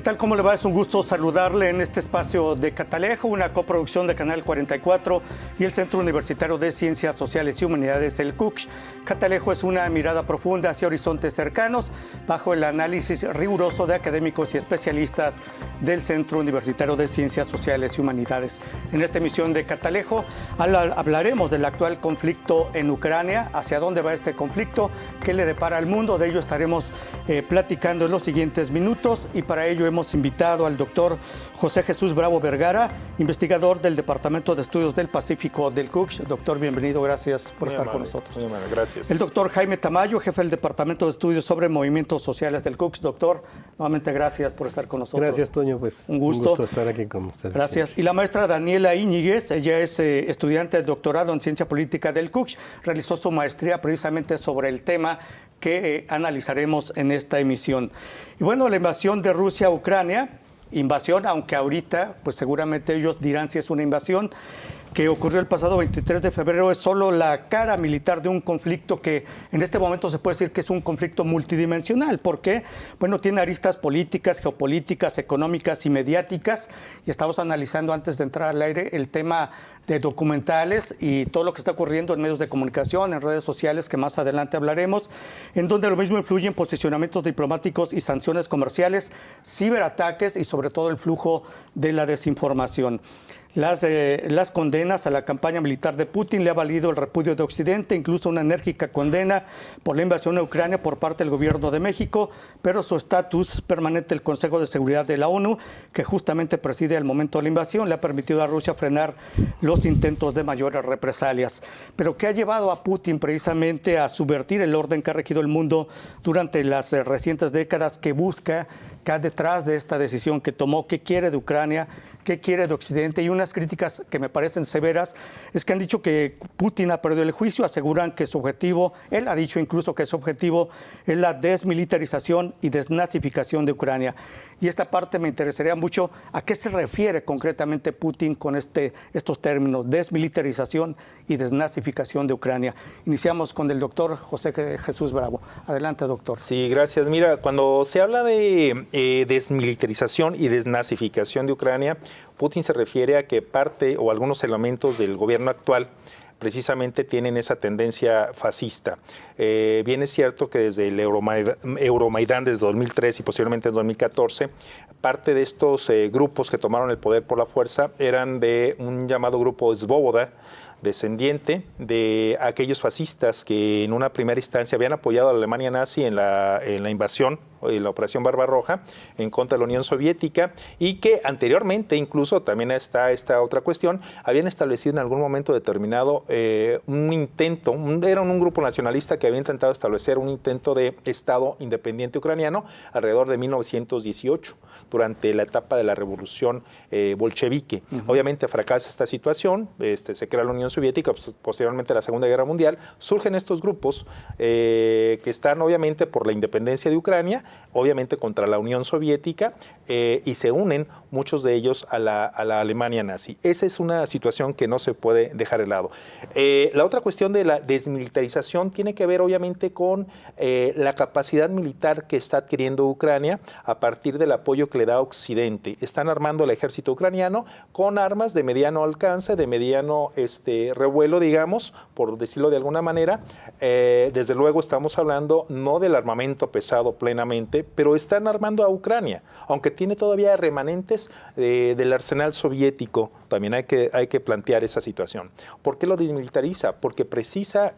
tal? ¿Cómo le va? Es un gusto saludarle en este espacio de Catalejo, una coproducción de Canal 44 y el Centro Universitario de Ciencias Sociales y Humanidades, el CUCH. Catalejo es una mirada profunda hacia horizontes cercanos, bajo el análisis riguroso de académicos y especialistas del Centro Universitario de Ciencias Sociales y Humanidades. En esta emisión de Catalejo hablaremos del actual conflicto en Ucrania, hacia dónde va este conflicto, qué le depara al mundo. De ello estaremos platicando en los siguientes minutos, y para ello hemos invitado al doctor José Jesús Bravo Vergara, investigador del Departamento de Estudios del Pacífico del CUCH. Doctor, bienvenido, gracias por estar con nosotros. Muy amable, gracias. El doctor Jaime Tamayo, jefe del Departamento de Estudios sobre Movimientos Sociales del CUCH. Doctor, nuevamente gracias por estar con nosotros. Gracias, Toño, pues un gusto estar aquí con ustedes. Gracias. Y la maestra Daniela Íñiguez, ella es estudiante de doctorado en Ciencia Política del CUCH, realizó su maestría precisamente sobre el tema que analizaremos en esta emisión. Y bueno, la invasión de Rusia a Ucrania, invasión, aunque ahorita pues seguramente ellos dirán si es una invasión, que ocurrió el pasado 23 de febrero, es solo la cara militar de un conflicto que en este momento se puede decir que es un conflicto multidimensional. ¿Por qué? Bueno, tiene aristas políticas, geopolíticas, económicas y mediáticas, y estamos analizando antes de entrar al aire el tema de documentales y todo lo que está ocurriendo en medios de comunicación, en redes sociales, que más adelante hablaremos, en donde lo mismo influyen posicionamientos diplomáticos y sanciones comerciales, ciberataques y sobre todo el flujo de la desinformación. Las condenas a la campaña militar de Putin le ha valido el repudio de Occidente, incluso una enérgica condena por la invasión a Ucrania por parte del gobierno de México, pero su estatus permanente el Consejo de Seguridad de la ONU, que justamente preside al momento de la invasión, le ha permitido a Rusia frenar los intentos de mayores represalias. Pero ¿qué ha llevado a Putin precisamente a subvertir el orden que ha regido el mundo durante las recientes décadas, que busca que detrás de esta decisión que tomó, qué quiere de Ucrania, qué quiere de Occidente? Y unas críticas que me parecen severas es que han dicho que Putin ha perdido el juicio, aseguran que su objetivo, él ha dicho incluso que su objetivo es la desmilitarización y desnazificación de Ucrania. Y esta parte me interesaría mucho, ¿a qué se refiere concretamente Putin con estos términos, desmilitarización y desnazificación de Ucrania? Iniciamos con el doctor José Jesús Bravo. Adelante, doctor. Sí, gracias. Mira, cuando se habla de desmilitarización y desnazificación de Ucrania, Putin se refiere a que parte o algunos elementos del gobierno actual precisamente tienen esa tendencia fascista. Bien es cierto que desde el Euromaidán desde 2003 y posteriormente en 2014, parte de estos grupos que tomaron el poder por la fuerza eran de un llamado grupo Svoboda, descendiente de aquellos fascistas que en una primera instancia habían apoyado a la Alemania nazi en la invasión, en la Operación Barbarroja, en contra de la Unión Soviética, y que anteriormente, incluso también está esta otra cuestión, habían establecido en algún momento determinado un intento, eran un grupo nacionalista que había intentado establecer un intento de Estado independiente ucraniano alrededor de 1918, durante la etapa de la Revolución bolchevique. Obviamente fracasa esta situación, se crea la Unión Soviética, posteriormente la Segunda Guerra Mundial, surgen estos grupos que están obviamente por la independencia de Ucrania, obviamente contra la Unión Soviética, y se unen muchos de ellos a la Alemania nazi. Esa es una situación que no se puede dejar de lado. La otra cuestión de la desmilitarización tiene que ver obviamente con la capacidad militar que está adquiriendo Ucrania a partir del apoyo que le da Occidente. Están armando el ejército ucraniano con armas de mediano alcance, de mediano revuelo, digamos, por decirlo de alguna manera. Desde luego estamos hablando no del armamento pesado plenamente, pero están armando a Ucrania, aunque tiene todavía remanentes del arsenal soviético. También hay que plantear esa situación. ¿Por qué lo desmilitariza? Porque precisa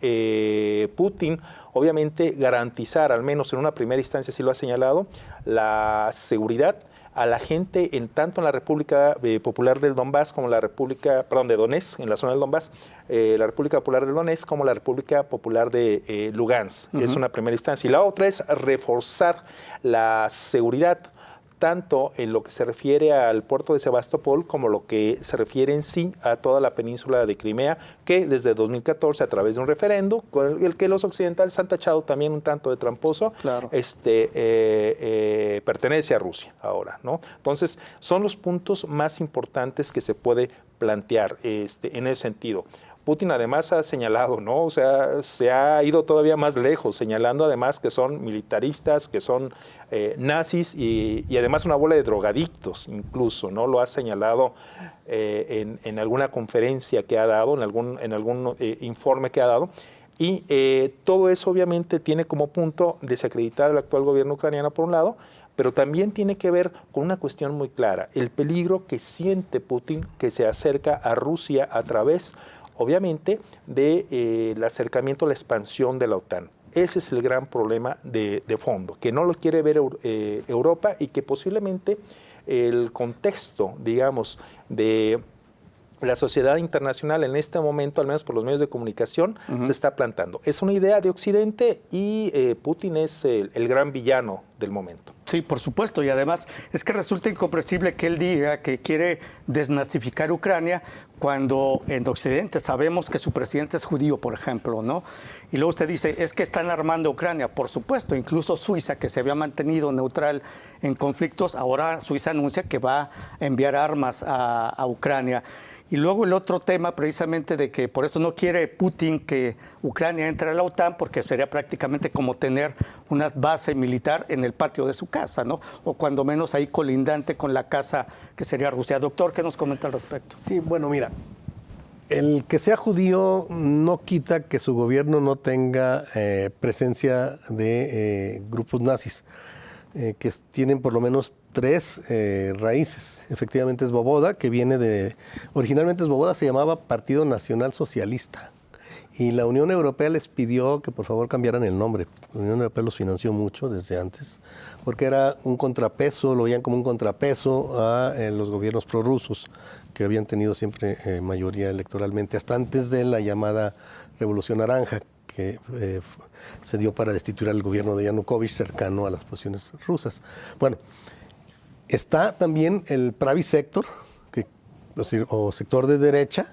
Putin, obviamente, garantizar, al menos en una primera instancia, sí lo ha señalado, la seguridad a la gente tanto en la República Popular del Donbass como la República, de Donetsk, en la zona del Donbass, la República Popular de Donetsk como la República Popular de Lugansk. Es una primera instancia. Y la otra es reforzar la seguridad tanto en lo que se refiere al puerto de Sebastopol como lo que se refiere en sí a toda la península de Crimea, que desde 2014, a través de un referendo, con el que los occidentales han tachado también un tanto de tramposo, claro, pertenece a Rusia ahora, ¿no? Entonces, son los puntos más importantes que se puede plantear en ese sentido. Putin además ha señalado, ¿no? O sea, se ha ido todavía más lejos, señalando además que son militaristas, que son nazis y además una bola de drogadictos incluso, ¿no? Lo ha señalado en alguna conferencia que ha dado, en algún informe que ha dado. Y todo eso obviamente tiene como punto desacreditar al actual gobierno ucraniano por un lado, pero también tiene que ver con una cuestión muy clara, el peligro que siente Putin que se acerca a Rusia a través, obviamente, del acercamiento a la expansión de la OTAN. Ese es el gran problema de fondo, que no lo quiere ver Europa y que posiblemente el contexto, digamos, de la sociedad internacional en este momento, al menos por los medios de comunicación, se está plantando. Es una idea de Occidente y Putin es el gran villano del momento. Sí, por supuesto, y además es que resulta incomprensible que él diga que quiere desnazificar Ucrania cuando en Occidente sabemos que su presidente es judío, por ejemplo, ¿no? Y luego usted dice, es que están armando Ucrania. Por supuesto, incluso Suiza, que se había mantenido neutral en conflictos, ahora Suiza anuncia que va a enviar armas a Ucrania. Y luego el otro tema precisamente de que por eso no quiere Putin que Ucrania entre a la OTAN, porque sería prácticamente como tener una base militar en el patio de su casa, ¿no? O cuando menos ahí colindante con la casa que sería Rusia. Doctor, ¿qué nos comenta al respecto? Sí, bueno, mira, el que sea judío no quita que su gobierno no tenga presencia de grupos nazis, que tienen por lo menos 3 raíces. Efectivamente es Svoboda, que viene de... Originalmente Svoboda se llamaba Partido Nacional Socialista. Y la Unión Europea les pidió que por favor cambiaran el nombre. La Unión Europea los financió mucho desde antes, porque era un contrapeso, lo veían como un contrapeso a los gobiernos prorrusos, que habían tenido siempre mayoría electoralmente, hasta antes de la llamada Revolución Naranja, que se dio para destituir al gobierno de Yanukovych cercano a las posiciones rusas. Bueno, está también el Pravi Sector, o sector de derecha,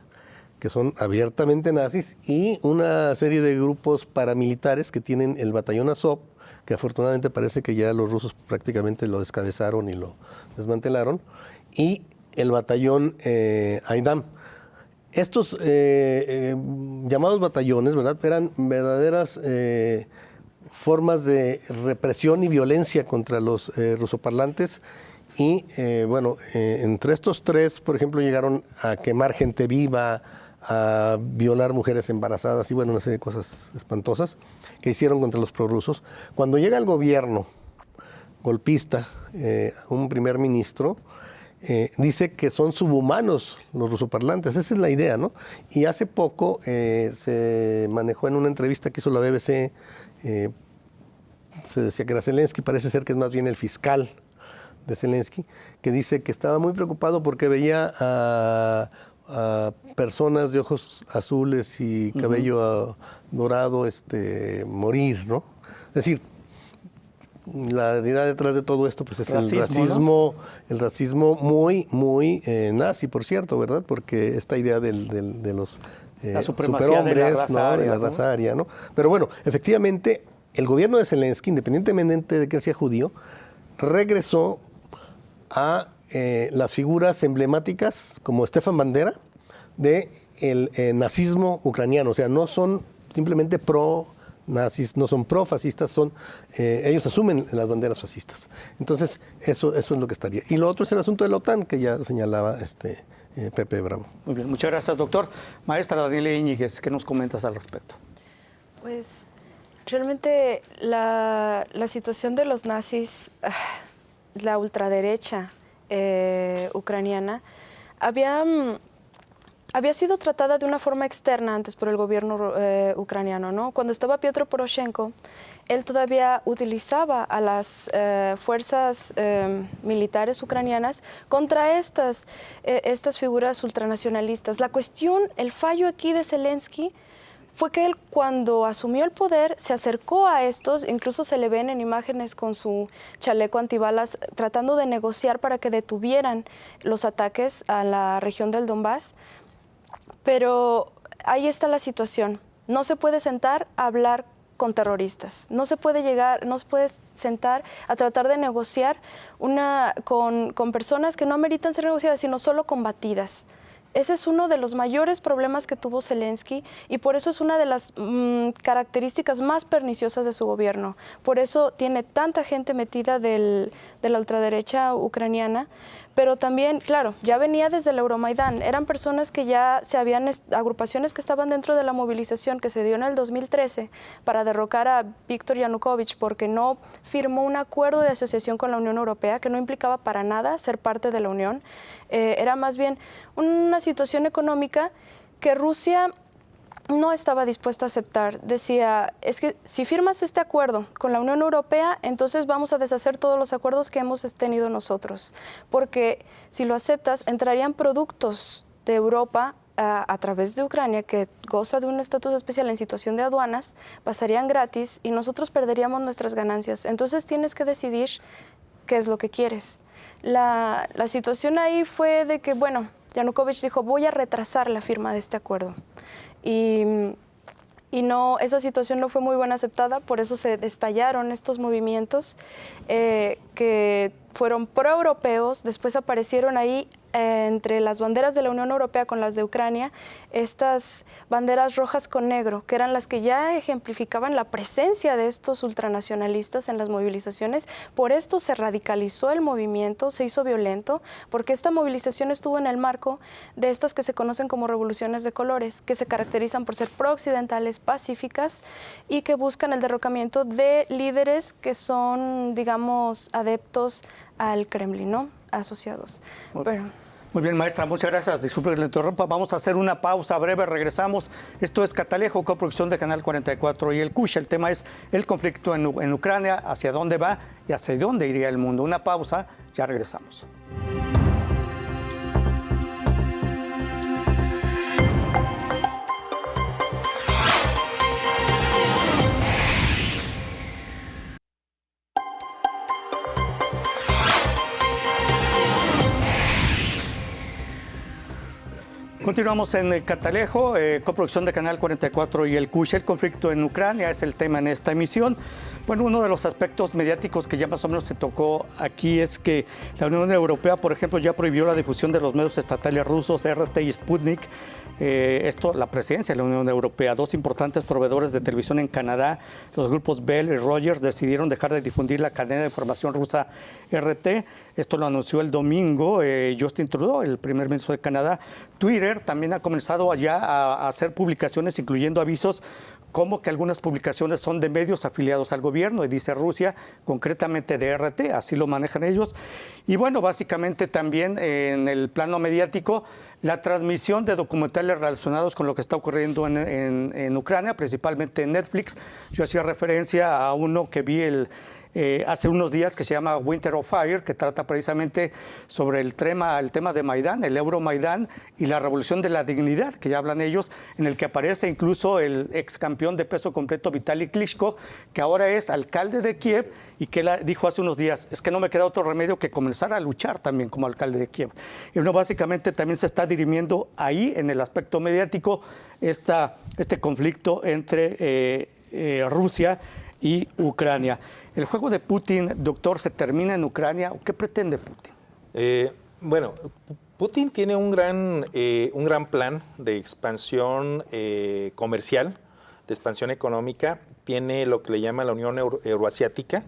que son abiertamente nazis, y una serie de grupos paramilitares que tienen el batallón Azov, que afortunadamente parece que ya los rusos prácticamente lo descabezaron y lo desmantelaron, y el batallón Aidam. Estos llamados batallones, ¿verdad?, eran verdaderas formas de represión y violencia contra los rusoparlantes. Y bueno, entre estos 3, por ejemplo, llegaron a quemar gente viva, a violar mujeres embarazadas y bueno, una serie de cosas espantosas que hicieron contra los prorrusos. Cuando llega el gobierno golpista, un primer ministro, dice que son subhumanos los rusoparlantes. Esa es la idea, ¿no? Y hace poco se manejó en una entrevista que hizo la BBC, se decía que era Zelensky, parece ser que es más bien el fiscal de Zelensky, que dice que estaba muy preocupado porque veía a personas de ojos azules y cabello dorado morir, ¿no? Es decir, la idea detrás de todo esto pues es racismo, ¿no? El racismo muy, muy nazi, por cierto, ¿verdad? Porque esta idea de los superhombres, ¿no? De la raza aria, ¿no? Pero bueno, efectivamente, el gobierno de Zelensky, independientemente de que sea judío, regresó a las figuras emblemáticas como Stefan Bandera de el nazismo ucraniano. O sea, no son simplemente pro-nazis, no son pro-fascistas, ellos asumen las banderas fascistas. Entonces, eso es lo que estaría. Y lo otro es el asunto de la OTAN, que ya señalaba Pepe Bravo. Muy bien, muchas gracias, doctor. Maestra Daniela Íñiguez, ¿qué nos comentas al respecto? Pues realmente la situación de los nazis, la ultraderecha ucraniana, había sido tratada de una forma externa antes por el gobierno ucraniano, ¿no? Cuando estaba Petro Poroshenko, él todavía utilizaba a las fuerzas militares ucranianas contra estas figuras ultranacionalistas. La cuestión, el fallo aquí de Zelensky fue que él, cuando asumió el poder, se acercó a estos, incluso se le ven en imágenes con su chaleco antibalas, tratando de negociar para que detuvieran los ataques a la región del Donbass. Pero ahí está la situación. No se puede sentar a hablar con terroristas. No se puede sentar a tratar de negociar con personas que no meritan ser negociadas, sino solo combatidas. Ese es uno de los mayores problemas que tuvo Zelensky y por eso es una de las características más perniciosas de su gobierno. Por eso tiene tanta gente metida de la ultraderecha ucraniana, pero también, claro, ya venía desde el Euromaidán. Eran personas que ya agrupaciones que estaban dentro de la movilización que se dio en el 2013 para derrocar a Víktor Yanukovych porque no firmó un acuerdo de asociación con la Unión Europea que no implicaba para nada ser parte de la Unión. Era más bien una situación económica que Rusia no estaba dispuesta a aceptar. Decía, es que si firmas este acuerdo con la Unión Europea, entonces vamos a deshacer todos los acuerdos que hemos tenido nosotros, porque si lo aceptas, entrarían productos de Europa a través de Ucrania, que goza de un estatus especial en situación de aduanas, pasarían gratis y nosotros perderíamos nuestras ganancias. Entonces tienes que decidir qué es lo que quieres. La situación ahí fue de que, bueno, Yanukovych dijo, voy a retrasar la firma de este acuerdo. Y no, esa situación no fue muy buena aceptada, por eso se estallaron estos movimientos que fueron proeuropeos. Después aparecieron ahí entre las banderas de la Unión Europea con las de Ucrania, estas banderas rojas con negro, que eran las que ya ejemplificaban la presencia de estos ultranacionalistas en las movilizaciones. Por esto se radicalizó el movimiento, se hizo violento, porque esta movilización estuvo en el marco de estas que se conocen como revoluciones de colores, que se caracterizan por ser prooccidentales, pacíficas y que buscan el derrocamiento de líderes que son, digamos, adeptos al Kremlin, ¿no? Asociados. Muy bien, maestra, muchas gracias. Disculpe que le interrumpa. Vamos a hacer una pausa breve, regresamos. Esto es Catalejo, coproducción de Canal 44 y el CUSH. El tema es el conflicto en Ucrania, hacia dónde va y hacia dónde iría el mundo. Una pausa, ya regresamos. Continuamos en Catalejo, coproducción de Canal 44 y el CUSH. El conflicto en Ucrania es el tema en esta emisión. Bueno, uno de los aspectos mediáticos que ya más o menos se tocó aquí es que la Unión Europea, por ejemplo, ya prohibió la difusión de los medios estatales rusos, RT y Sputnik. La presidencia de la Unión Europea, dos importantes proveedores de televisión en Canadá, los grupos Bell y Rogers, decidieron dejar de difundir la cadena de información rusa RT. Esto lo anunció el domingo Justin Trudeau, el primer ministro de Canadá. Twitter también ha comenzado ya a hacer publicaciones, incluyendo avisos como que algunas publicaciones son de medios afiliados al gobierno, y dice Rusia, concretamente de RT, así lo manejan ellos. Y bueno, básicamente también en el plano mediático, la transmisión de documentales relacionados con lo que está ocurriendo en Ucrania, principalmente en Netflix. Yo hacía referencia a uno que vi hace unos días que se llama Winter of Fire, que trata precisamente sobre el tema de Maidán, el Euromaidán y la revolución de la dignidad, que ya hablan ellos, en el que aparece incluso el ex campeón de peso completo Vitaly Klitschko, que ahora es alcalde de Kiev y que dijo hace unos días, es que no me queda otro remedio que comenzar a luchar también como alcalde de Kiev. Y bueno, básicamente también se está dirimiendo ahí, en el aspecto mediático, este conflicto entre Rusia y Ucrania. ¿El juego de Putin, doctor, se termina en Ucrania o qué pretende Putin? Bueno, Putin tiene un gran plan de expansión comercial, de expansión económica. Tiene lo que le llama la Unión Euroasiática.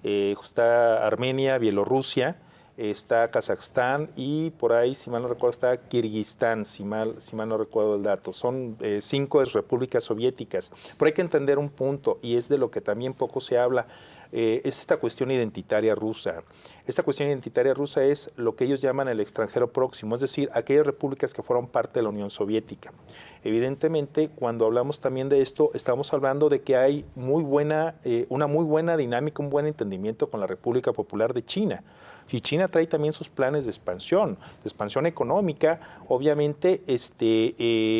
Está Armenia, Bielorrusia, está Kazajstán y por ahí, si mal no recuerdo, está Kirguistán, si mal no recuerdo el dato. Son 5 repúblicas soviéticas. Pero hay que entender un punto, y es de lo que también poco se habla, es esta cuestión identitaria rusa. Esta cuestión identitaria rusa es lo que ellos llaman el extranjero próximo, es decir, aquellas repúblicas que fueron parte de la Unión Soviética. Evidentemente, cuando hablamos también de esto, estamos hablando de que hay una muy buena dinámica, un buen entendimiento con la República Popular de China. Y China trae también sus planes de expansión económica, obviamente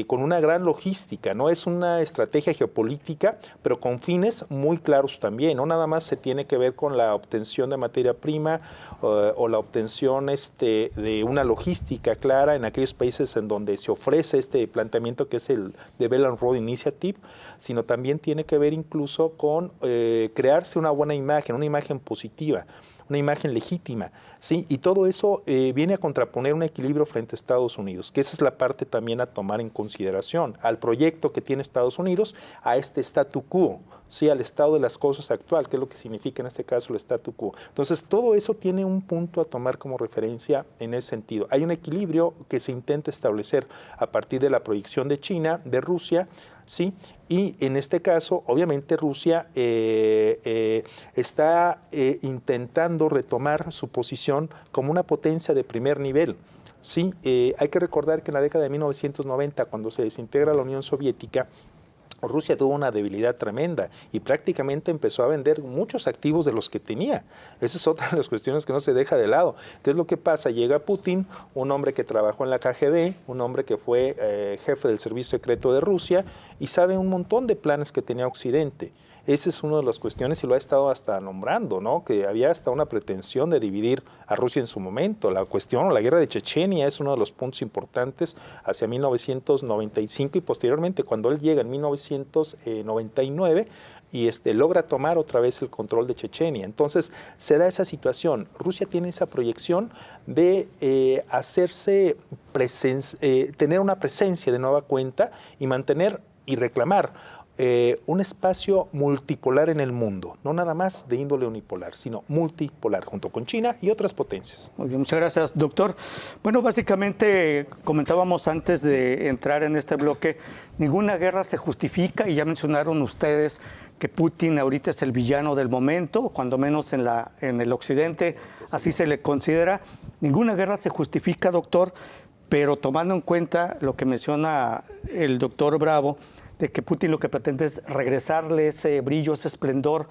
con una gran logística, ¿no? Es una estrategia geopolítica, pero con fines muy claros también. No nada más se tiene que ver con la obtención de materia prima o la obtención de una logística clara en aquellos países en donde se ofrece este planteamiento que es el de Belt and Road Initiative, sino también tiene que ver incluso con crearse una buena imagen, una imagen positiva, una imagen legítima. Es Sí, y todo eso viene a contraponer un equilibrio frente a Estados Unidos, que esa es la parte también a tomar en consideración, al proyecto que tiene Estados Unidos, a este statu quo, sí, al estado de las cosas actual, que es lo que significa en este caso el statu quo. Entonces, todo eso tiene un punto a tomar como referencia en ese sentido. Hay un equilibrio que se intenta establecer a partir de la proyección de China, de Rusia, ¿sí? Y en este caso, obviamente, Rusia está intentando retomar su posición como una potencia de primer nivel. Sí, hay que recordar que en la década de 1990, cuando se desintegra la Unión Soviética, Rusia tuvo una debilidad tremenda y prácticamente empezó a vender muchos activos de los que tenía. Esa es otra de las cuestiones que no se deja de lado. ¿Qué es lo que pasa? Llega Putin, un hombre que trabajó en la KGB, un hombre que fue jefe del servicio secreto de Rusia y sabe un montón de planes que tenía Occidente. Esa es una de las cuestiones y lo ha estado hasta nombrando, ¿no? Que había hasta una pretensión de dividir a Rusia en su momento. La cuestión, la guerra de Chechenia es uno de los puntos importantes hacia 1995 y posteriormente cuando él llega en 1999 y logra tomar otra vez el control de Chechenia. Entonces se da esa situación. Rusia tiene esa proyección de tener una presencia de nueva cuenta y mantener y reclamar un espacio multipolar en el mundo, no nada más de índole unipolar, sino multipolar, junto con China y otras potencias. Muy bien, muchas gracias, doctor. Bueno, básicamente comentábamos antes de entrar en este bloque, ninguna guerra se justifica y ya mencionaron ustedes que Putin ahorita es el villano del momento, cuando menos en el occidente, así se le considera. Ninguna guerra se justifica, doctor, pero tomando en cuenta lo que menciona el doctor Bravo, de que Putin lo que pretende es regresarle ese brillo, ese esplendor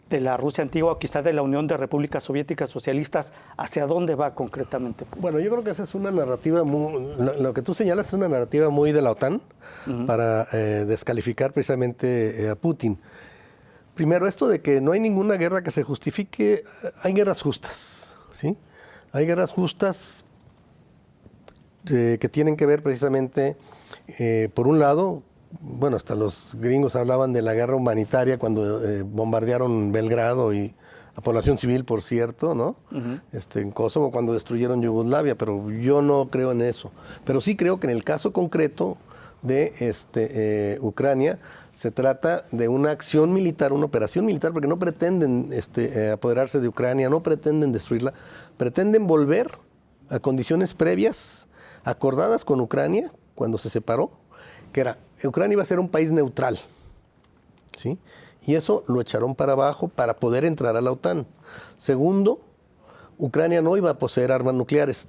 de la Rusia antigua, quizás de la Unión de Repúblicas Soviéticas Socialistas. ¿Hacia dónde va concretamente Putin? Bueno, yo creo que esa es una narrativa, lo que tú señalas es una narrativa muy de la OTAN para descalificar precisamente a Putin. Primero, esto de que no hay ninguna guerra que se justifique, hay guerras justas, ¿sí? Hay guerras justas que tienen que ver precisamente, por un lado, bueno, hasta los gringos hablaban de la guerra humanitaria cuando bombardearon Belgrado y a población civil, por cierto, ¿no? En Kosovo, cuando destruyeron Yugoslavia, pero yo no creo en eso. Pero sí creo que en el caso concreto de Ucrania se trata de una acción militar, una operación militar, porque no pretenden apoderarse de Ucrania, no pretenden destruirla, pretenden volver a condiciones previas acordadas con Ucrania cuando se separó, que era, Ucrania iba a ser un país neutral, ¿sí? Y eso lo echaron para abajo para poder entrar a la OTAN. Segundo, Ucrania no iba a poseer armas nucleares.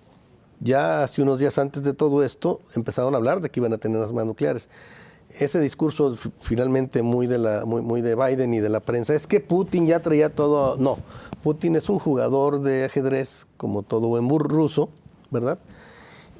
Ya hace unos días antes de todo esto empezaron a hablar de que iban a tener armas nucleares. Ese discurso finalmente muy de Biden y de la prensa es que Putin ya traía todo. No, Putin es un jugador de ajedrez como todo buen ruso, ¿verdad?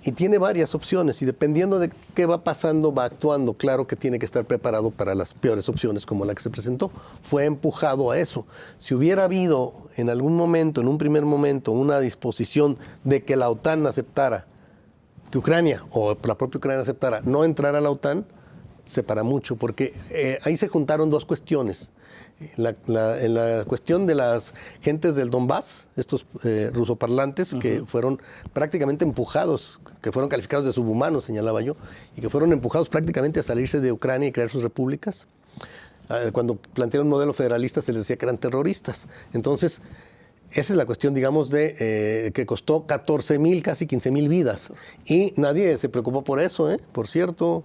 Y tiene varias opciones y dependiendo de qué va pasando, va actuando. Claro que tiene que estar preparado para las peores opciones como la que se presentó. Fue empujado a eso. Si hubiera habido en algún momento, en un primer momento, una disposición de que la OTAN aceptara, que Ucrania o la propia Ucrania aceptara no entrar a la OTAN, se para mucho, porque ahí se juntaron dos cuestiones. En la cuestión de las gentes del Donbass, estos rusoparlantes que fueron prácticamente empujados, que fueron calificados de subhumanos, señalaba yo, y que fueron empujados prácticamente a salirse de Ucrania y crear sus repúblicas. Cuando plantearon un modelo federalista se les decía que eran terroristas. Entonces, esa es la cuestión, digamos, de que costó 14,000, casi 15,000 vidas. Y nadie se preocupó por eso, por cierto.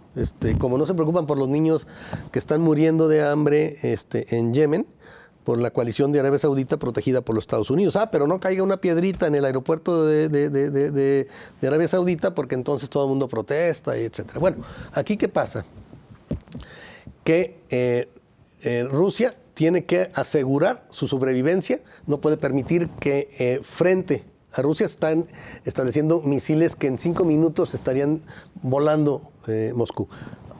Como no se preocupan por los niños que están muriendo de hambre en Yemen, por la coalición de Arabia Saudita protegida por los Estados Unidos. Pero no caiga una piedrita en el aeropuerto de Arabia Saudita porque entonces todo el mundo protesta, etc. Bueno, aquí ¿qué pasa? Que Rusia tiene que asegurar su sobrevivencia, no puede permitir que frente a Rusia están estableciendo misiles que en 5 minutos estarían volando Moscú.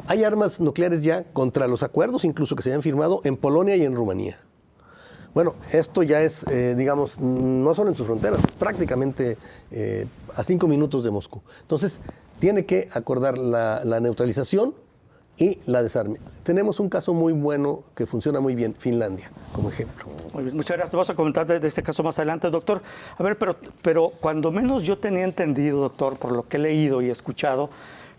Hay armas nucleares ya contra los acuerdos, incluso que se hayan firmado en Polonia y en Rumanía. Bueno, esto ya es, digamos, no solo en sus fronteras, prácticamente a 5 minutos de Moscú. Entonces, tiene que acordar la neutralización y la desarme. Tenemos un caso muy bueno que funciona muy bien, Finlandia, como ejemplo. Muy bien, muchas gracias. Te vamos a comentar de este caso más adelante, doctor. A ver, pero cuando menos yo tenía entendido, doctor, por lo que he leído y escuchado,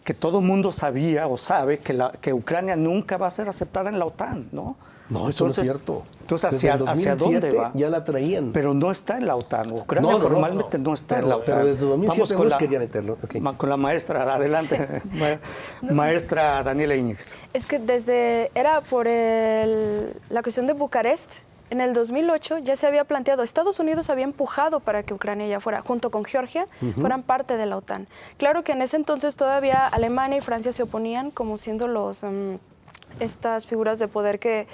que todo el mundo sabía o sabe que Ucrania nunca va a ser aceptada en la OTAN, ¿no? No, eso no es cierto. Entonces, ¿hacia dónde va? Ya la traían. Pero no está en la OTAN. Ucrania normalmente no está en la OTAN. Pero desde 2007 Bush quería meterlo. Okay. Con la maestra, adelante. Sí. Maestra Daniela Íñiguez. Es que era por la cuestión de Bucarest. En el 2008 ya se había planteado, Estados Unidos había empujado para que Ucrania ya fuera, junto con Georgia, fueran parte de la OTAN. Claro que en ese entonces todavía Alemania y Francia se oponían, como siendo estas figuras de poder que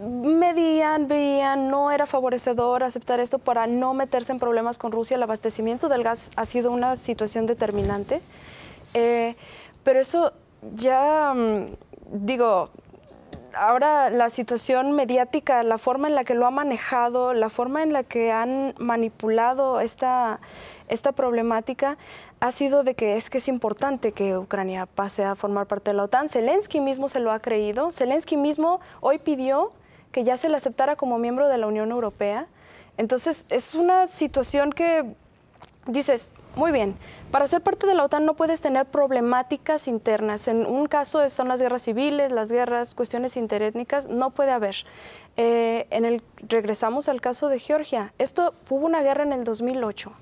veían, no era favorecedor aceptar esto para no meterse en problemas con Rusia. El abastecimiento del gas ha sido una situación determinante, pero eso ya, ahora la situación mediática, la forma en la que lo ha manejado, la forma en la que han manipulado esta problemática ha sido de que es importante que Ucrania pase a formar parte de la OTAN. Zelensky mismo se lo ha creído. Zelensky mismo hoy pidió que ya se le aceptara como miembro de la Unión Europea. Entonces, es una situación que dices, muy bien, para ser parte de la OTAN no puedes tener problemáticas internas. En un caso son las guerras civiles, las guerras, cuestiones interétnicas, no puede haber. Regresamos al caso de Georgia. Hubo una guerra en el 2008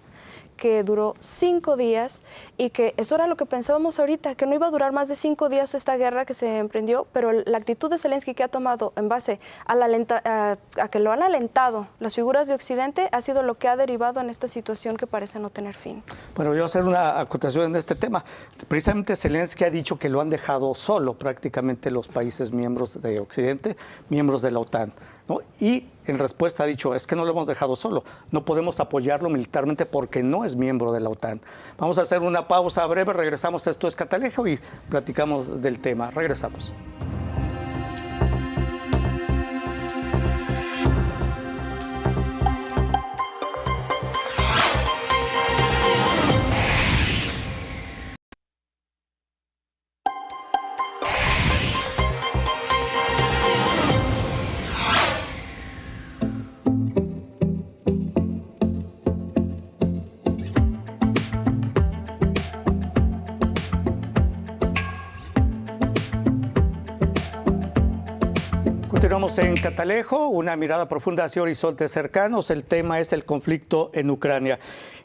que duró 5 días y que eso era lo que pensábamos ahorita, que no iba a durar más de 5 días esta guerra que se emprendió, pero la actitud de Zelensky que ha tomado en base a que lo han alentado las figuras de Occidente ha sido lo que ha derivado en esta situación que parece no tener fin. Bueno, yo voy a hacer una acotación en este tema. Precisamente Zelensky ha dicho que lo han dejado solo prácticamente los países miembros de Occidente, miembros de la OTAN, ¿no? Y en respuesta ha dicho, es que no lo hemos dejado solo, no podemos apoyarlo militarmente porque no es miembro de la OTAN. Vamos a hacer una pausa breve, regresamos. Esto es Catalejo y platicamos del tema. Regresamos. Continuamos en Catalejo, una mirada profunda hacia horizontes cercanos. El tema es el conflicto en Ucrania.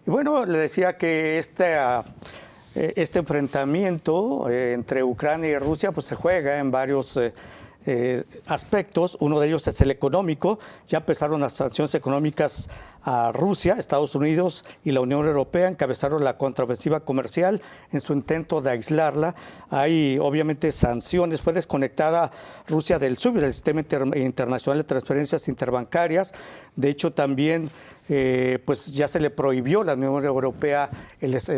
Y bueno, le decía que este enfrentamiento entre Ucrania y Rusia pues se juega en varios aspectos. Uno de ellos es el económico. Ya empezaron las sanciones económicas a Rusia. Estados Unidos y la Unión Europea encabezaron la contraofensiva comercial en su intento de aislarla. Hay obviamente sanciones. Fue desconectada Rusia del SWIFT, del Sistema Internacional de Transferencias Interbancarias. De hecho, también pues ya se le prohibió a la Unión Europea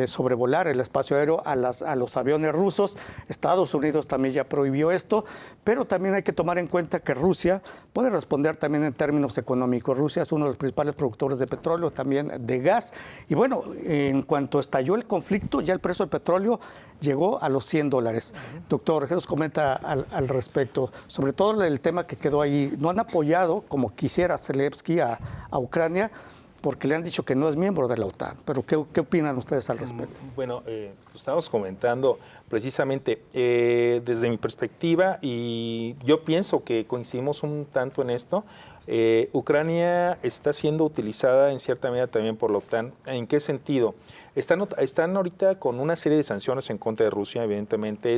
sobrevolar el espacio aéreo a los aviones rusos. Estados Unidos también ya prohibió esto, pero también hay que tomar en cuenta que Rusia puede responder también en términos económicos. Rusia es uno de los principales productores de petróleo, también de gas. Y bueno, en cuanto estalló el conflicto, ya el precio del petróleo llegó a los $100. Doctor, ¿qué nos comenta al respecto? Sobre todo el tema que quedó ahí. No han apoyado, como quisiera Zelensky, a Ucrania, porque le han dicho que no es miembro de la OTAN. Pero ¿qué opinan ustedes al respecto? Bueno, estamos comentando precisamente desde mi perspectiva, y yo pienso que coincidimos un tanto en esto. Ucrania está siendo utilizada en cierta medida también por la OTAN. ¿En qué sentido? Están ahorita con una serie de sanciones en contra de Rusia. Evidentemente,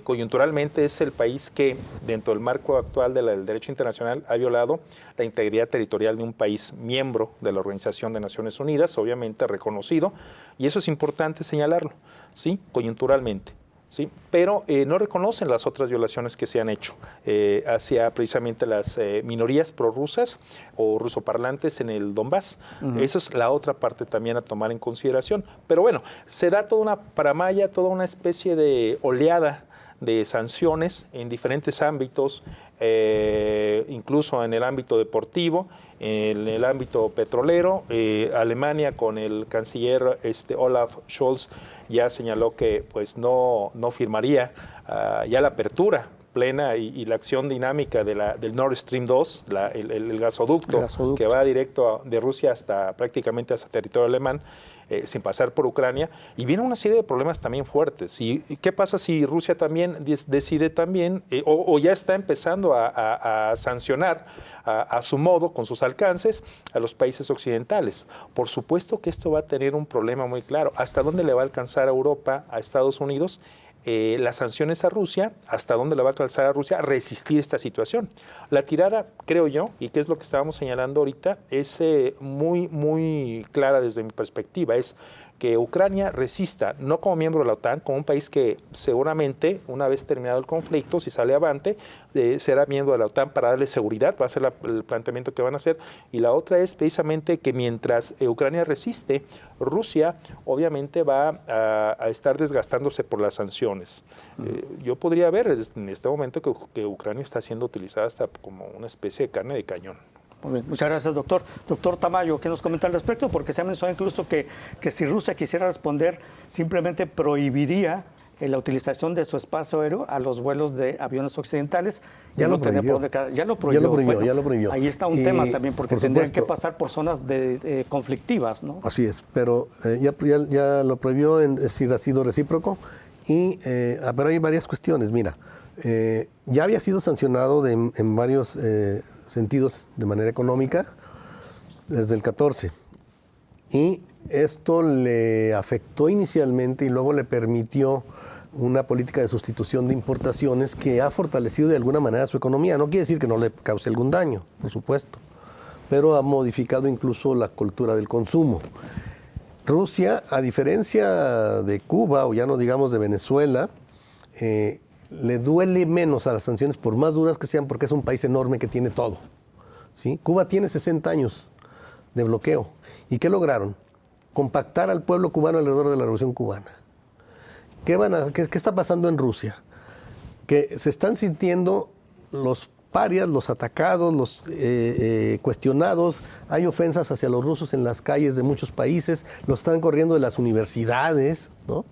coyunturalmente es el país que, dentro del marco actual del derecho internacional, ha violado la integridad territorial de un país miembro de la Organización de Naciones Unidas, obviamente reconocido, y eso es importante señalarlo, ¿sí? Coyunturalmente. ¿Sí? Pero no reconocen las otras violaciones que se han hecho hacia precisamente las minorías prorrusas o rusoparlantes en el Donbass. Esa es la otra parte también a tomar en consideración. Pero bueno, se da toda una paramaya, toda una especie de oleada de sanciones en diferentes ámbitos, incluso en el ámbito deportivo, en el ámbito petrolero. Alemania, con el canciller Olaf Scholz, ya señaló que pues no firmaría ya la apertura plena y la acción dinámica del Nord Stream 2, el gasoducto que va directo de Rusia prácticamente hasta territorio alemán, sin pasar por Ucrania, y viene una serie de problemas también fuertes. ¿Y qué pasa si Rusia también decide también, o ya está empezando a sancionar a su modo, con sus alcances, a los países occidentales? Por supuesto que esto va a tener un problema muy claro. ¿Hasta dónde le va a alcanzar a Europa, a Estados Unidos, las sanciones a Rusia? ¿Hasta dónde le va a alcanzar a Rusia resistir esta situación? La tirada, creo yo, y que es lo que estábamos señalando ahorita, es muy, muy clara desde mi perspectiva, es que Ucrania resista, no como miembro de la OTAN, como un país que seguramente, una vez terminado el conflicto, si sale avante, será miembro de la OTAN para darle seguridad, va a ser el planteamiento que van a hacer. Y la otra es precisamente que mientras Ucrania resiste, Rusia obviamente va a estar desgastándose por las sanciones. Yo podría ver en este momento que Ucrania está siendo utilizada hasta como una especie de carne de cañón. Muy bien, muchas gracias, doctor. Doctor Tamayo, ¿qué nos comenta al respecto? Porque se ha mencionado incluso que si Rusia quisiera responder, simplemente prohibiría la utilización de su espacio aéreo a los vuelos de aviones occidentales. Ya lo prohibió. Ya lo prohibió. Ya lo prohibió. Ahí está un tema también, porque tendrían que pasar por zonas conflictivas, ¿no? Así es, pero ya lo prohibió, ha sido recíproco, pero hay varias cuestiones. Mira, ya había sido sancionado en varios sentidos de manera económica desde el 14, y esto le afectó inicialmente y luego le permitió una política de sustitución de importaciones que ha fortalecido de alguna manera su economía. No quiere decir que no le cause algún daño, por supuesto, pero ha modificado incluso la cultura del consumo. Rusia, a diferencia de Cuba, o ya no digamos de Venezuela, le duele menos a las sanciones, por más duras que sean, porque es un país enorme que tiene todo, ¿sí? Cuba tiene 60 años de bloqueo. ¿Y qué lograron? Compactar al pueblo cubano alrededor de la Revolución Cubana. ¿Qué está pasando en Rusia? Que se están sintiendo los parias, los atacados, los cuestionados. Hay ofensas hacia los rusos en las calles de muchos países, los están corriendo de las universidades, ¿no?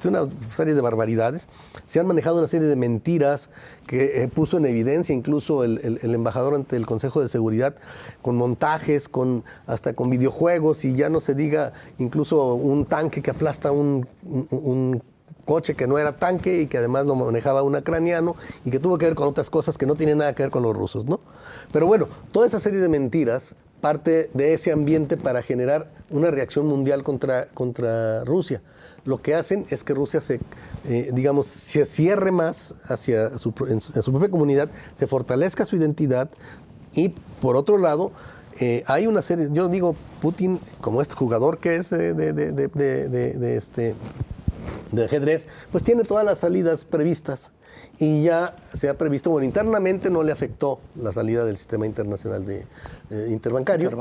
Una serie de barbaridades. Se han manejado una serie de mentiras que puso en evidencia incluso el embajador ante el Consejo de Seguridad, con montajes, hasta con videojuegos, y ya no se diga incluso un tanque que aplasta un coche que no era tanque y que además lo manejaba un ucraniano y que tuvo que ver con otras cosas que no tienen nada que ver con los rusos, ¿no? Pero bueno, toda esa serie de mentiras parte de ese ambiente para generar una reacción mundial contra Rusia. Lo que hacen es que Rusia se cierre más hacia su propia comunidad, se fortalezca su identidad, y por otro lado, hay una serie, yo digo, Putin, como este jugador que es de ajedrez, pues tiene todas las salidas previstas, y ya se ha previsto, bueno, internamente no le afectó la salida del sistema internacional interbancario.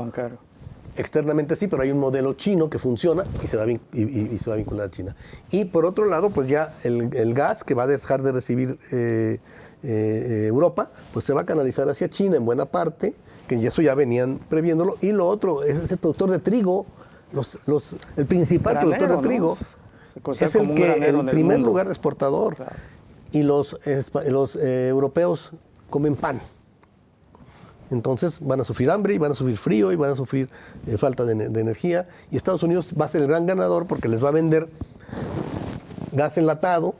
Externamente sí, pero hay un modelo chino que funciona y se va a vincular a China. Y por otro lado, pues ya el gas que va a dejar de recibir Europa, pues se va a canalizar hacia China en buena parte, que eso ya venían previéndolo. Y lo otro es el productor de trigo, el principal productor de trigo, ¿no? Es el primer lugar de exportador. Claro. Y los europeos comen pan. Entonces van a sufrir hambre, y van a sufrir frío, y van a sufrir falta de energía. Y Estados Unidos va a ser el gran ganador porque les va a vender gas enlatado.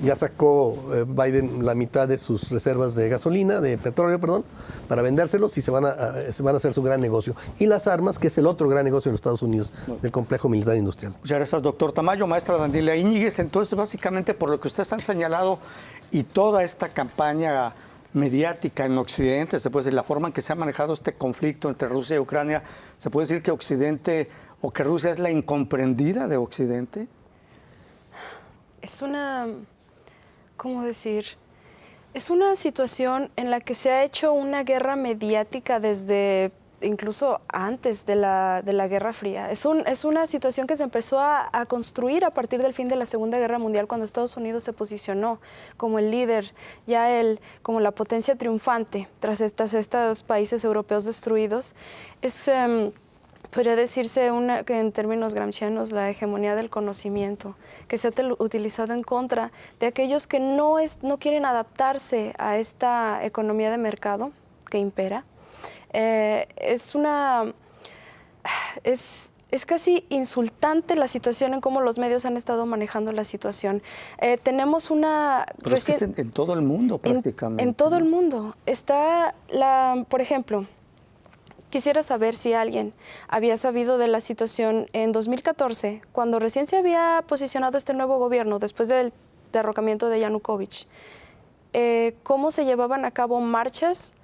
Ya sacó Biden la mitad de sus reservas de gasolina, de petróleo, perdón, para vendérselos, y se van a hacer su gran negocio. Y las armas, que es el otro gran negocio de los Estados Unidos, del complejo militar industrial. Muchas gracias, doctor Tamayo. Maestra Daniela Íñiguez, entonces básicamente por lo que ustedes han señalado y toda esta campaña mediática en Occidente, se puede decir, la forma en que se ha manejado este conflicto entre Rusia y Ucrania, ¿se puede decir que Occidente o que Rusia es la incomprendida de Occidente? Es una... ¿Cómo decir? Es una situación en la que se ha hecho una guerra mediática desde incluso antes de la Guerra Fría. Es una situación que se empezó a construir a partir del fin de la Segunda Guerra Mundial, cuando Estados Unidos se posicionó como el líder, como la potencia triunfante tras estos países europeos destruidos. podría decirse que en términos gramscianos la hegemonía del conocimiento, que se ha utilizado en contra de aquellos que no quieren adaptarse a esta economía de mercado que impera. Es casi insultante la situación en cómo los medios han estado manejando la situación. Tenemos una... Pero es que es en todo el mundo prácticamente. En todo el mundo. Está por ejemplo, quisiera saber si alguien había sabido de la situación en 2014, cuando recién se había posicionado este nuevo gobierno, después del derrocamiento de Yanukovych, cómo se llevaban a cabo marchas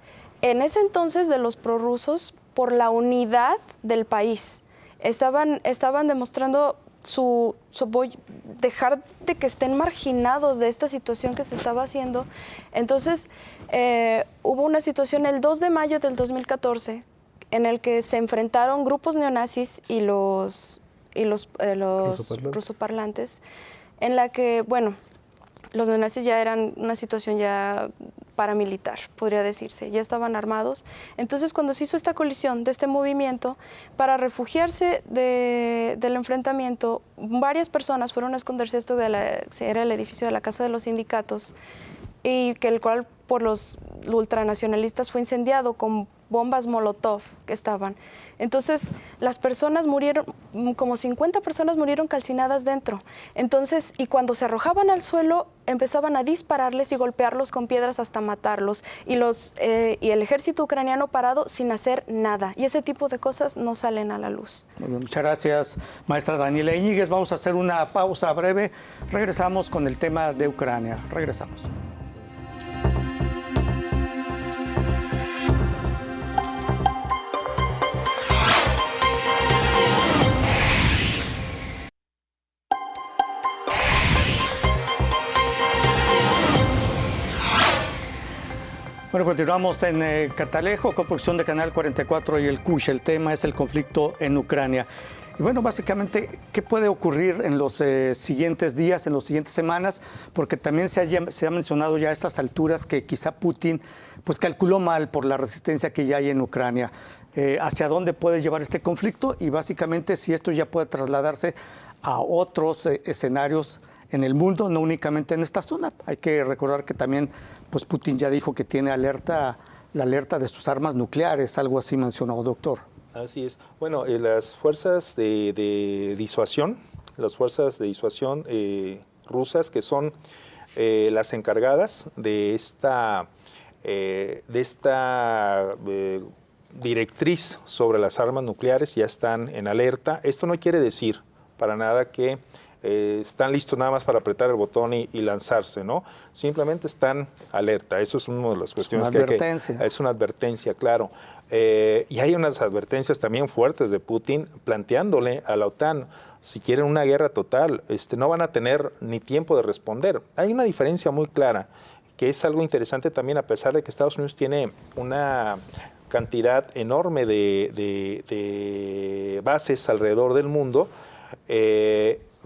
en ese entonces de los prorrusos por la unidad del país. Estaban demostrando dejar de que estén marginados de esta situación que se estaba haciendo. Entonces, hubo una situación el 2 de mayo del 2014 en el que se enfrentaron grupos neonazis y los rusoparlantes, en la que, bueno, los neonazis ya eran una situación ya paramilitar, podría decirse, ya estaban armados. Entonces, cuando se hizo esta colisión de este movimiento, para refugiarse del enfrentamiento, varias personas fueron a esconderse. Esto era el edificio de la Casa de los Sindicatos, y el cual por los ultranacionalistas fue incendiado con bombas Molotov que estaban. Entonces, las personas murieron, como 50 personas murieron calcinadas dentro. Entonces, y cuando se arrojaban al suelo, empezaban a dispararles y golpearlos con piedras hasta matarlos. Y el ejército ucraniano parado sin hacer nada. Y ese tipo de cosas no salen a la luz. Muy bien, muchas gracias, maestra Daniela Íñiguez. Vamos a hacer una pausa breve. Regresamos con el tema de Ucrania. Regresamos. Bueno, continuamos en Catalejo, coproducción de Canal 44 y el CUSH. El tema es el conflicto en Ucrania. Y bueno, básicamente, ¿qué puede ocurrir en los siguientes días, en las siguientes semanas? Porque también se ha mencionado ya a estas alturas que quizá Putin pues calculó mal por la resistencia que ya hay en Ucrania. ¿Hacia dónde puede llevar este conflicto? Y básicamente si esto ya puede trasladarse a otros escenarios en el mundo, no únicamente en esta zona. Hay que recordar que también pues Putin ya dijo que tiene la alerta de sus armas nucleares, algo así mencionó, doctor. Así es. Bueno, las fuerzas de disuasión, rusas, que son las encargadas de esta directriz sobre las armas nucleares, ya están en alerta. Esto no quiere decir para nada que están listos nada más para apretar el botón y lanzarse, ¿no? Simplemente están alerta. Eso es una de las cuestiones es una advertencia, claro. Y hay unas advertencias también fuertes de Putin planteándole a la OTAN, si quieren una guerra total, no van a tener ni tiempo de responder. Hay una diferencia muy clara, que es algo interesante también, a pesar de que Estados Unidos tiene una cantidad enorme de bases alrededor del mundo.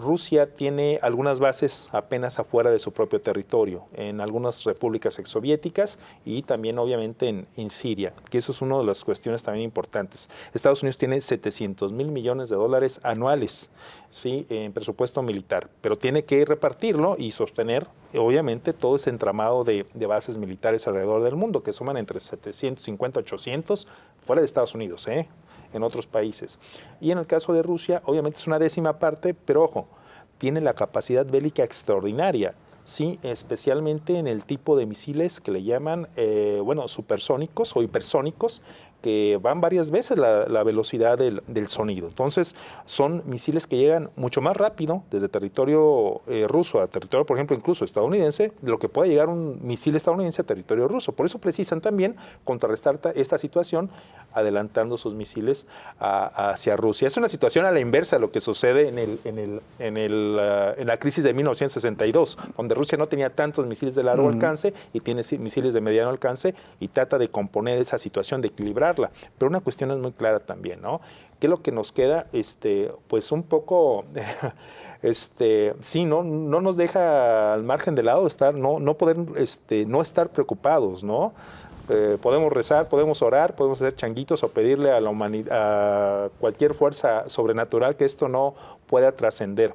Rusia tiene algunas bases apenas afuera de su propio territorio, en algunas repúblicas exsoviéticas y también obviamente en Siria, que eso es una de las cuestiones también importantes. Estados Unidos tiene $700 mil millones de dólares anuales, ¿sí?, en presupuesto militar, pero tiene que repartirlo y sostener obviamente todo ese entramado de bases militares alrededor del mundo, que suman entre 750 y 800 fuera de Estados Unidos, en otros países. Y en el caso de Rusia, obviamente es una décima parte, pero ojo, tiene la capacidad bélica extraordinaria, ¿sí?, especialmente en el tipo de misiles que le llaman, supersónicos o hipersónicos, que van varias veces la velocidad del sonido. Entonces, son misiles que llegan mucho más rápido desde territorio ruso a territorio, por ejemplo, incluso estadounidense, de lo que puede llegar un misil estadounidense a territorio ruso. Por eso precisan también contrarrestar esta situación adelantando sus misiles hacia Rusia. Es una situación a la inversa de lo que sucede en la crisis de 1962, donde Rusia no tenía tantos misiles de largo alcance y tiene misiles de mediano alcance y trata de componer esa situación, de equilibrarla. Pero una cuestión es muy clara también, ¿no? ¿Qué es lo que nos queda? Pues un poco, sí, no nos deja al margen de lado no poder, no estar preocupados, ¿no? Podemos rezar, podemos orar, podemos hacer changuitos o pedirle a la humanidad, a cualquier fuerza sobrenatural que esto no pueda trascender.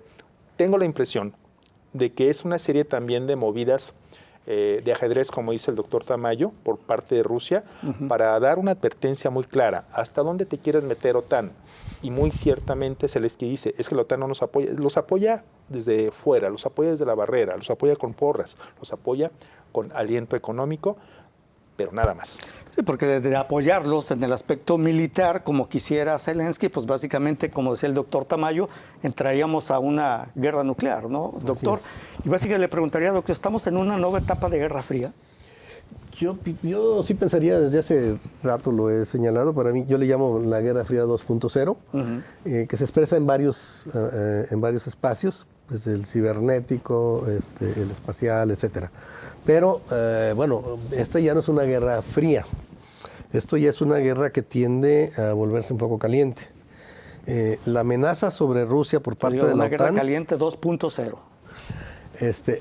Tengo la impresión de que es una serie también de movidas de ajedrez, como dice el doctor Tamayo, por parte de Rusia, para dar una advertencia muy clara. ¿Hasta dónde te quieres meter, OTAN? Y muy ciertamente Zelensky dice, es que la OTAN no nos apoya, los apoya desde fuera, los apoya desde la barrera, los apoya con porras, los apoya con aliento económico, pero nada más. Sí, porque de apoyarlos en el aspecto militar, como quisiera Zelensky, pues básicamente, como decía el doctor Tamayo, entraríamos a una guerra nuclear, ¿no, doctor? Y básicamente le preguntaría, doctor, ¿estamos en una nueva etapa de Guerra Fría? Yo sí pensaría, desde hace rato lo he señalado, para mí yo le llamo la Guerra Fría 2.0, que se expresa en varios espacios, desde el cibernético, el espacial, etcétera. Pero, bueno, esta ya no es una guerra fría. Esto ya es una guerra que tiende a volverse un poco caliente. La amenaza sobre Rusia por parte de la OTAN... Una guerra caliente 2.0.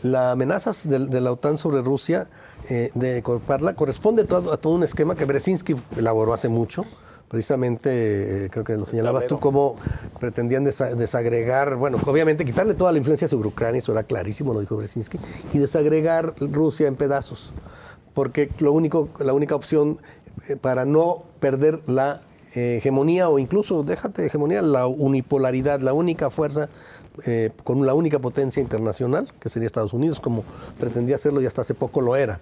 La amenaza de la OTAN sobre Rusia, de incorporarla, corresponde a todo un esquema que Brzezinski elaboró hace mucho. Precisamente, creo que lo señalabas tú, cómo pretendían desagregar, bueno, obviamente quitarle toda la influencia sobre Ucrania, eso era clarísimo, lo dijo Brzezinski, y desagregar Rusia en pedazos, porque la única opción para no perder la hegemonía, o incluso, déjate de hegemonía, la unipolaridad, la única fuerza con la única potencia internacional, que sería Estados Unidos, como pretendía hacerlo y hasta hace poco lo era.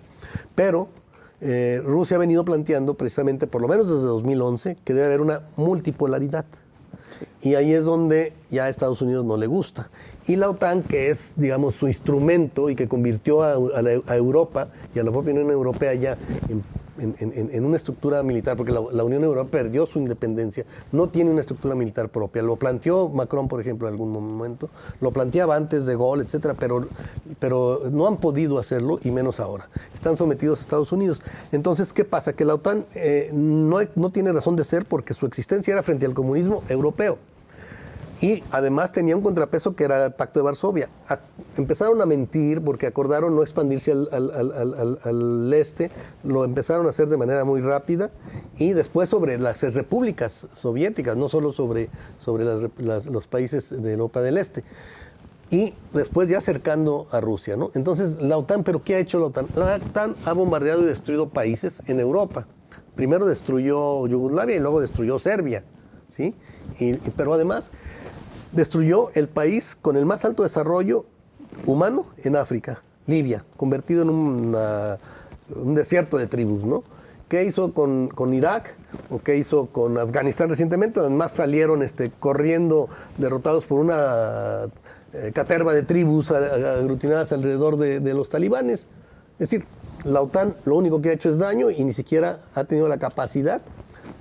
Pero Rusia ha venido planteando precisamente, por lo menos desde 2011, que debe haber una multipolaridad. Y ahí es donde ya a Estados Unidos no le gusta. Y la OTAN, que es, digamos, su instrumento y que convirtió a Europa y a la propia Unión Europea ya en una estructura militar, porque la Unión Europea perdió su independencia, no tiene una estructura militar propia. Lo planteó Macron, por ejemplo, en algún momento, lo planteaba antes de Gaulle, etcétera, pero no han podido hacerlo, y menos ahora. Están sometidos a Estados Unidos. Entonces, ¿qué pasa? Que la OTAN no tiene razón de ser, porque su existencia era frente al comunismo europeo. Y además tenía un contrapeso que era el Pacto de Varsovia. Empezaron a mentir porque acordaron no expandirse al este, lo empezaron a hacer de manera muy rápida, y después sobre las repúblicas soviéticas, no solo sobre los países de Europa del Este. Y después ya acercando a Rusia, ¿no? Entonces la OTAN, ¿pero qué ha hecho la OTAN? La OTAN ha bombardeado y destruido países en Europa. Primero destruyó Yugoslavia y luego destruyó Serbia, ¿sí? Pero además destruyó el país con el más alto desarrollo humano en África, Libia, convertido en un desierto de tribus, ¿no? ¿Qué hizo con Irak? ¿O qué hizo con Afganistán recientemente? Además salieron corriendo derrotados por una caterva de tribus aglutinadas alrededor de los talibanes. Es decir, la OTAN lo único que ha hecho es daño, y ni siquiera ha tenido la capacidad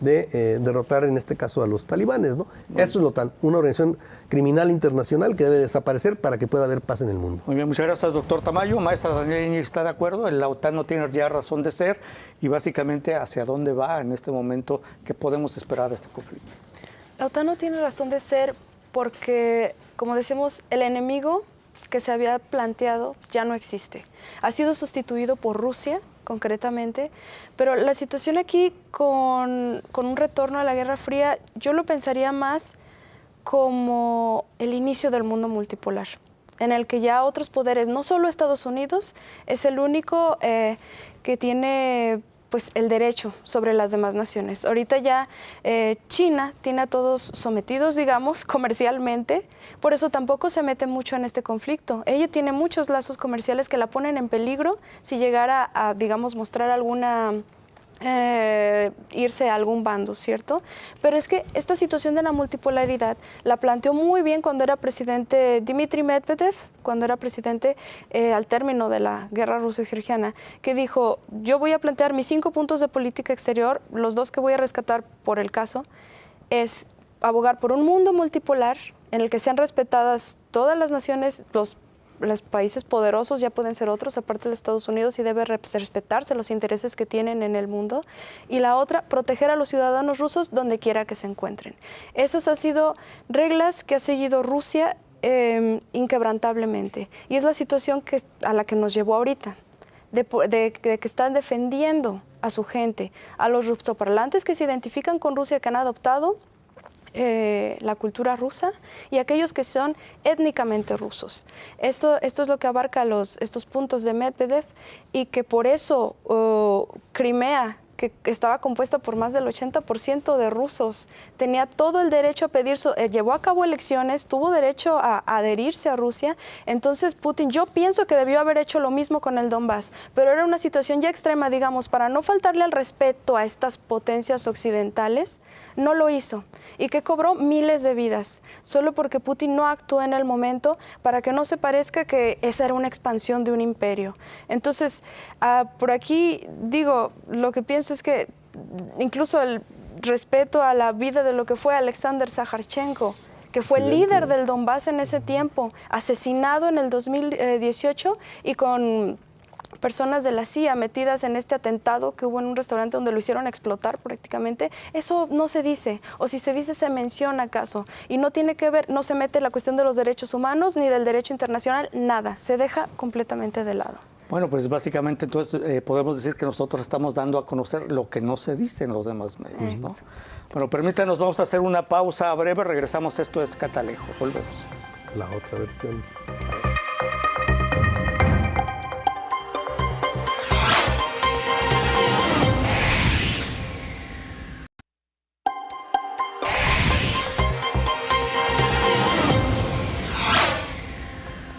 de derrotar en este caso a los talibanes, ¿no? Bueno. Esto es la OTAN, una organización criminal internacional que debe desaparecer para que pueda haber paz en el mundo. Muy bien, muchas gracias, doctor Tamayo. Maestra Daniela Íñiguez, ¿está de acuerdo? La OTAN no tiene ya razón de ser, y básicamente hacia dónde va en este momento, qué podemos esperar de este conflicto. La OTAN no tiene razón de ser porque, como decimos, el enemigo que se había planteado ya no existe. Ha sido sustituido por Rusia, concretamente, pero la situación aquí con un retorno a la Guerra Fría, yo lo pensaría más como el inicio del mundo multipolar, en el que ya otros poderes, no solo Estados Unidos, es el único que tiene pues el derecho sobre las demás naciones. Ahorita ya China tiene a todos sometidos, digamos, comercialmente, por eso tampoco se mete mucho en este conflicto. Ella tiene muchos lazos comerciales que la ponen en peligro si llegara a digamos, mostrar alguna... irse a algún bando, ¿cierto? Pero es que esta situación de la multipolaridad la planteó muy bien cuando era presidente Dmitry Medvedev, cuando era presidente al término de la guerra ruso-georgiana, que dijo, yo voy a plantear mis 5 puntos de política exterior, los 2 que voy a rescatar por el caso, es abogar por un mundo multipolar en el que sean respetadas todas las naciones, los países poderosos ya pueden ser otros, aparte de Estados Unidos, y debe respetarse los intereses que tienen en el mundo. Y la otra, proteger a los ciudadanos rusos donde quiera que se encuentren. Esas han sido reglas que ha seguido Rusia inquebrantablemente. Y es la situación a la que nos llevó ahorita, de que están defendiendo a su gente, a los rusoparlantes que se identifican con Rusia, que han adoptado la cultura rusa, y aquellos que son étnicamente rusos. Esto es lo que abarca estos puntos de Medvedev, y que por eso Crimea, que estaba compuesta por más del 80% de rusos, tenía todo el derecho a pedir, llevó a cabo elecciones, tuvo derecho a adherirse a Rusia. Entonces Putin, yo pienso que debió haber hecho lo mismo con el Donbass, pero era una situación ya extrema, digamos, para no faltarle al respeto a estas potencias occidentales, no lo hizo, y que cobró miles de vidas, solo porque Putin no actuó en el momento, para que no se parezca que esa era una expansión de un imperio. Entonces, por aquí, digo, lo que pienso es que incluso el respeto a la vida de lo que fue Alexander Zakharchenko, que fue líder del Donbass en ese tiempo, asesinado en el 2018 y con personas de la CIA metidas en este atentado que hubo en un restaurante donde lo hicieron explotar prácticamente. Eso no se dice, o si se dice, se menciona acaso, y no tiene que ver, no se mete la cuestión de los derechos humanos ni del derecho internacional, nada, se deja completamente de lado. Bueno, pues básicamente entonces podemos decir que nosotros estamos dando a conocer lo que no se dice en los demás medios, ¿no? Bueno, permítanos, vamos a hacer una pausa breve, regresamos, esto es Catalejo, volvemos. La otra versión.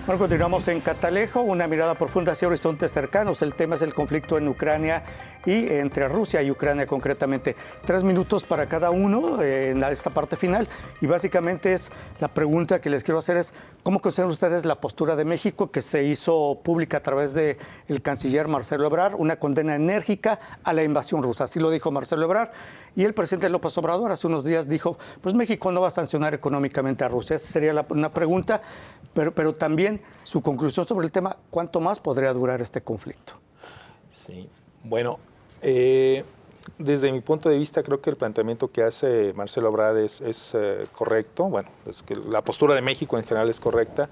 Bueno, continuamos en Catalejo, una mirada profunda hacia horizontes cercanos. El tema es el conflicto en Ucrania y entre Rusia y Ucrania concretamente. 3 minutos para cada uno en esta parte final, y básicamente es la pregunta que les quiero hacer es ¿cómo consideran ustedes la postura de México, que se hizo pública a través del canciller Marcelo Ebrard, una condena enérgica a la invasión rusa? Así lo dijo Marcelo Ebrard, y el presidente López Obrador hace unos días dijo, pues México no va a sancionar económicamente a Rusia. Esa sería una pregunta, pero también su conclusión sobre el tema, ¿cuánto más podría durar este conflicto? Sí, bueno, desde mi punto de vista creo que el planteamiento que hace Marcelo Ebrard es correcto. Bueno, es que la postura de México en general es correcta.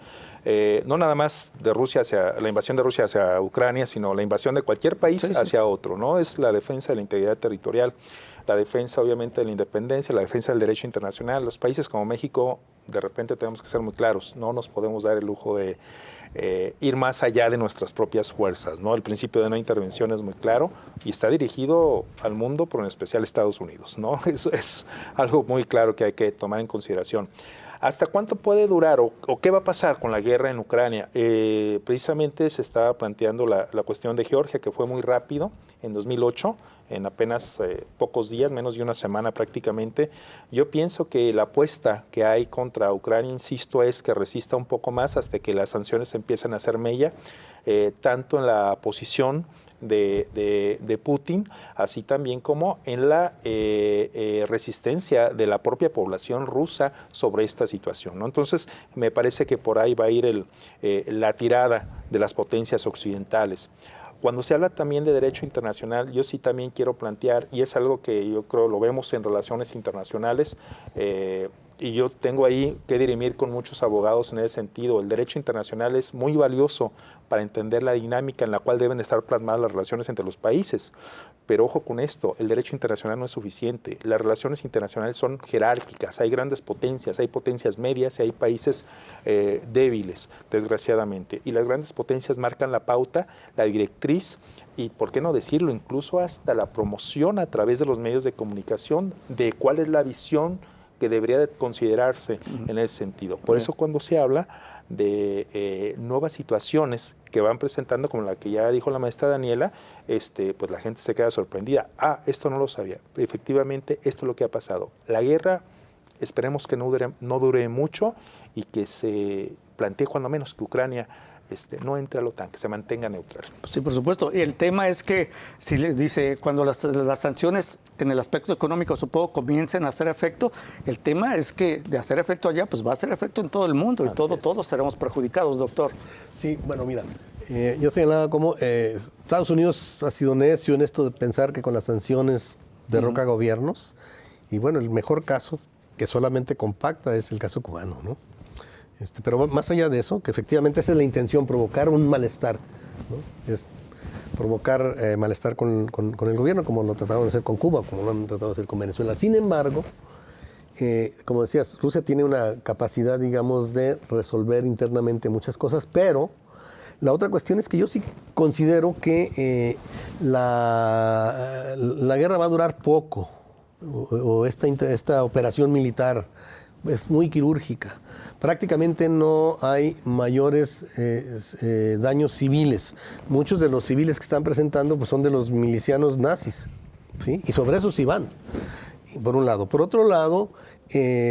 No nada más de Rusia hacia la invasión de Rusia hacia Ucrania, sino la invasión de cualquier país hacia otro, ¿no? Es la defensa de la integridad territorial, la defensa obviamente de la independencia, la defensa del derecho internacional. Los países como México, de repente tenemos que ser muy claros, no nos podemos dar el lujo de ir más allá de nuestras propias fuerzas, ¿no? El principio de no intervención es muy claro y está dirigido al mundo, pero en especial a Estados Unidos, ¿no? Eso es algo muy claro que hay que tomar en consideración. ¿Hasta cuánto puede durar o qué va a pasar con la guerra en Ucrania? Precisamente se estaba planteando la cuestión de Georgia, que fue muy rápido en 2008, en apenas pocos días, menos de una semana prácticamente. Yo pienso que la apuesta que hay contra Ucrania, insisto, es que resista un poco más hasta que las sanciones empiecen a hacer mella, tanto en la posición de Putin, así también como en la resistencia de la propia población rusa sobre esta situación, ¿no? Entonces, me parece que por ahí va a ir la tirada de las potencias occidentales. Cuando se habla también de derecho internacional, yo sí también quiero plantear, y es algo que yo creo lo vemos en relaciones internacionales, y yo tengo ahí que dirimir con muchos abogados en ese sentido. El derecho internacional es muy valioso para entender la dinámica en la cual deben estar plasmadas las relaciones entre los países. Pero ojo con esto, el derecho internacional no es suficiente. Las relaciones internacionales son jerárquicas, hay grandes potencias, hay potencias medias y hay países débiles, desgraciadamente. Y las grandes potencias marcan la pauta, la directriz, y por qué no decirlo, incluso hasta la promoción a través de los medios de comunicación de cuál es la visión que debería de considerarse en ese sentido. Por eso cuando se habla de nuevas situaciones que van presentando, como la que ya dijo la maestra Daniela, pues la gente se queda sorprendida. Ah, esto no lo sabía. Efectivamente, esto es lo que ha pasado. La guerra, esperemos que no dure mucho y que se plantee cuando menos que Ucrania no entre a la OTAN, que se mantenga neutral. Sí, por supuesto. Y el tema es que, si les dice, cuando las sanciones en el aspecto económico, supongo, comiencen a hacer efecto, el tema es que de hacer efecto allá, pues va a hacer efecto en todo el mundo y todos seremos perjudicados, doctor. Sí, bueno, mira, yo señalaba cómo Estados Unidos ha sido necio en esto de pensar que con las sanciones derroca gobiernos, y bueno, el mejor caso, que solamente compacta, es el caso cubano, ¿no? Pero más allá de eso, que efectivamente esa es la intención, provocar un malestar, ¿no? provocar malestar con el gobierno, como lo trataron de hacer con Cuba, como lo han tratado de hacer con Venezuela. Sin embargo, como decías, Rusia tiene una capacidad, digamos, de resolver internamente muchas cosas, pero la otra cuestión es que yo sí considero que la guerra va a durar poco, o esta operación militar es muy quirúrgica. Prácticamente no hay mayores daños civiles. Muchos de los civiles que están presentando pues, son de los milicianos nazis, ¿sí? Y sobre eso sí van, por un lado. Por otro lado,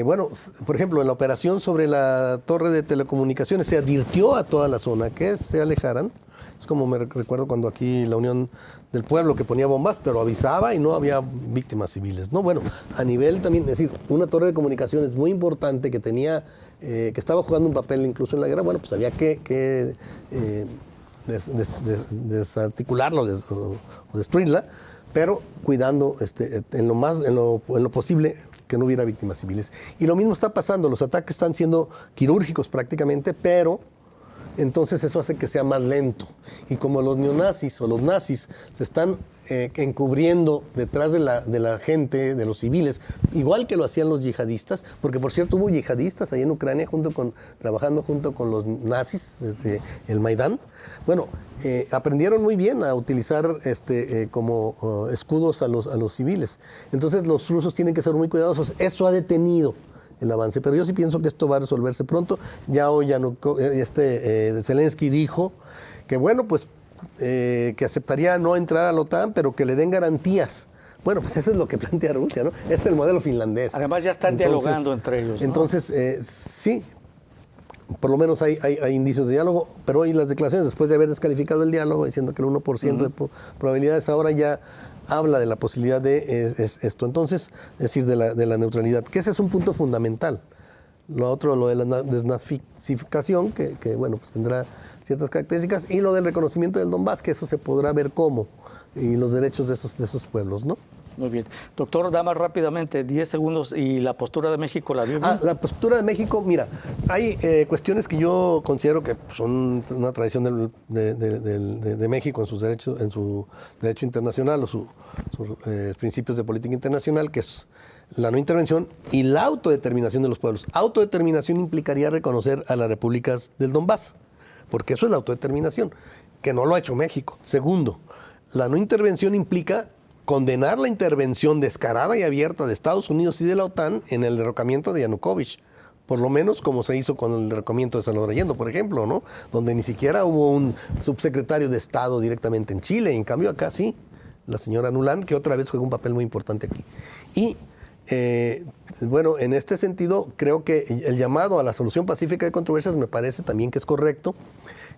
bueno, por ejemplo, en la operación sobre la torre de telecomunicaciones se advirtió a toda la zona que se alejaran. Es como me recuerdo cuando aquí la Unión del Pueblo que ponía bombas, pero avisaba y no había víctimas civiles, ¿no? Bueno, a nivel también, es decir, una torre de comunicaciones muy importante que tenía, que estaba jugando un papel incluso en la guerra, bueno, pues había que desarticularla o destruirla, pero cuidando en lo posible que no hubiera víctimas civiles. Y lo mismo está pasando, los ataques están siendo quirúrgicos prácticamente, pero entonces eso hace que sea más lento. Y como los neonazis o los nazis se están encubriendo detrás de la gente, de los civiles, igual que lo hacían los yihadistas, porque por cierto hubo yihadistas ahí en Ucrania trabajando junto con los nazis desde el Maidán. Bueno, aprendieron muy bien a utilizar como escudos a los civiles. Entonces los rusos tienen que ser muy cuidadosos. Eso ha detenido el avance, pero yo sí pienso que esto va a resolverse pronto. Ya hoy Zelensky dijo que bueno, pues que aceptaría no entrar a la OTAN, pero que le den garantías. Bueno, pues eso es lo que plantea Rusia, ¿no? Es el modelo finlandés. Además ya están dialogando entre ellos, ¿no? Entonces, sí, por lo menos hay indicios de diálogo, pero hoy las declaraciones, después de haber descalificado el diálogo, diciendo que el 1% de probabilidades, ahora ya habla de la posibilidad de esto. Entonces, es decir, de la neutralidad, que ese es un punto fundamental. Lo otro, lo de la desnazificación, que bueno, pues tendrá ciertas características, y lo del reconocimiento del Donbass, que eso se podrá ver cómo, y los derechos de esos pueblos, ¿no? Muy bien. Doctor, dama rápidamente, 10 segundos, ¿y la postura de México la vio bien? La postura de México, mira, hay cuestiones que yo considero que son una tradición de México en sus derechos, en su derecho internacional o sus principios de política internacional, que es la no intervención y la autodeterminación de los pueblos. Autodeterminación implicaría reconocer a las repúblicas del Donbass, porque eso es la autodeterminación, que no lo ha hecho México. Segundo, la no intervención implica condenar la intervención descarada y abierta de Estados Unidos y de la OTAN en el derrocamiento de Yanukovych, por lo menos como se hizo con el derrocamiento de Salvador Allende, por ejemplo, ¿no? Donde ni siquiera hubo un subsecretario de Estado directamente en Chile, en cambio acá sí, la señora Nuland, que otra vez juega un papel muy importante aquí. Y bueno, en este sentido, creo que el llamado a la solución pacífica de controversias me parece también que es correcto.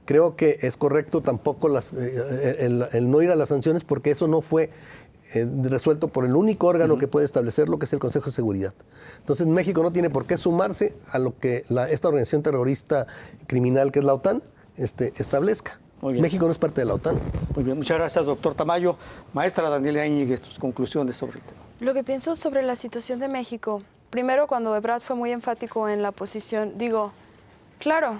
Creo que es correcto tampoco el no ir a las sanciones, porque eso no fue resuelto por el único órgano que puede establecerlo, que es el Consejo de Seguridad. Entonces México no tiene por qué sumarse a lo que esta organización terrorista criminal que es la OTAN establezca. México no es parte de la OTAN. Muy bien, muchas gracias, doctor Tamayo. Maestra Daniela Íñiguez, tus conclusiones sobre el tema. Lo que pienso sobre la situación de México, primero cuando Ebrard fue muy enfático en la posición, digo, claro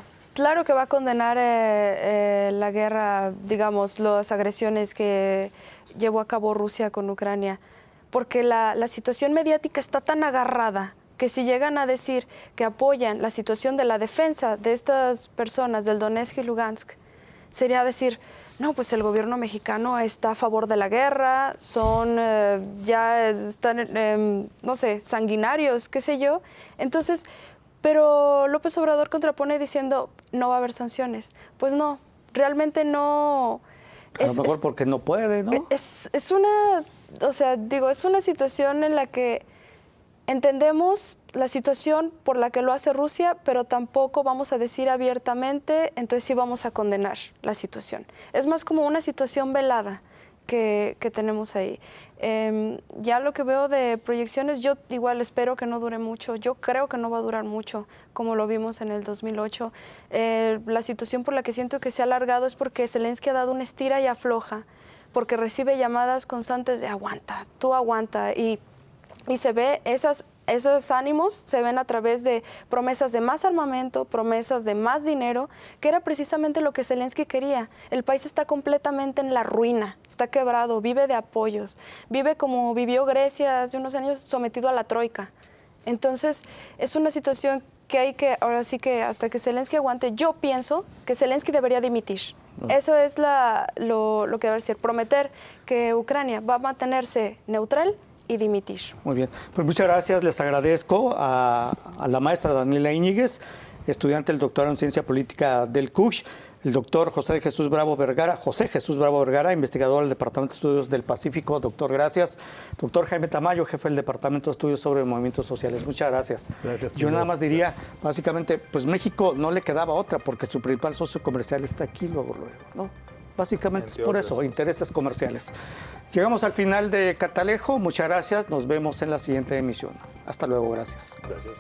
que va a condenar la guerra, digamos, las agresiones que llevó a cabo Rusia con Ucrania, porque la situación mediática está tan agarrada que si llegan a decir que apoyan la situación de la defensa de estas personas del Donetsk y Lugansk, sería decir, no, pues el gobierno mexicano está a favor de la guerra, ya están, no sé, sanguinarios, qué sé yo. Entonces, pero López Obrador contrapone diciendo, no va a haber sanciones. Pues no, realmente no. A lo mejor porque no puede, ¿no? Es una situación en la que entendemos la situación por la que lo hace Rusia, pero tampoco vamos a decir abiertamente, entonces sí vamos a condenar la situación. Es más como una situación velada que tenemos ahí. Ya lo que veo de proyecciones, yo igual espero que no dure mucho. Yo creo que no va a durar mucho, como lo vimos en el 2008. La situación por la que siento que se ha alargado es porque Zelensky ha dado una estira y afloja, porque recibe llamadas constantes de aguanta, tú aguanta, y se ve esas esos ánimos se ven a través de promesas de más armamento, promesas de más dinero, que era precisamente lo que Zelensky quería. El país está completamente en la ruina, está quebrado, vive de apoyos, vive como vivió Grecia hace unos años sometido a la troika. Entonces, es una situación que hay que, ahora sí que hasta que Zelensky aguante, yo pienso que Zelensky debería dimitir. Eso es lo que debe ser, prometer que Ucrania va a mantenerse neutral y dimitir. Muy bien, pues muchas gracias, les agradezco a la maestra Daniela Íñiguez, estudiante del doctorado en Ciencia Política del CUCH, el doctor José Jesús Bravo Vergara, investigador del Departamento de Estudios del Pacífico. Doctor, gracias. Doctor Jaime Tamayo, jefe del Departamento de Estudios sobre Movimientos Sociales. Muchas gracias. Gracias. Yo nada más diría, básicamente, pues México no le quedaba otra porque su principal socio comercial está aquí luego, ¿no? Básicamente es por eso, intereses comerciales. Llegamos al final de Catalejo. Muchas gracias. Nos vemos en la siguiente emisión. Hasta luego. Gracias. Gracias.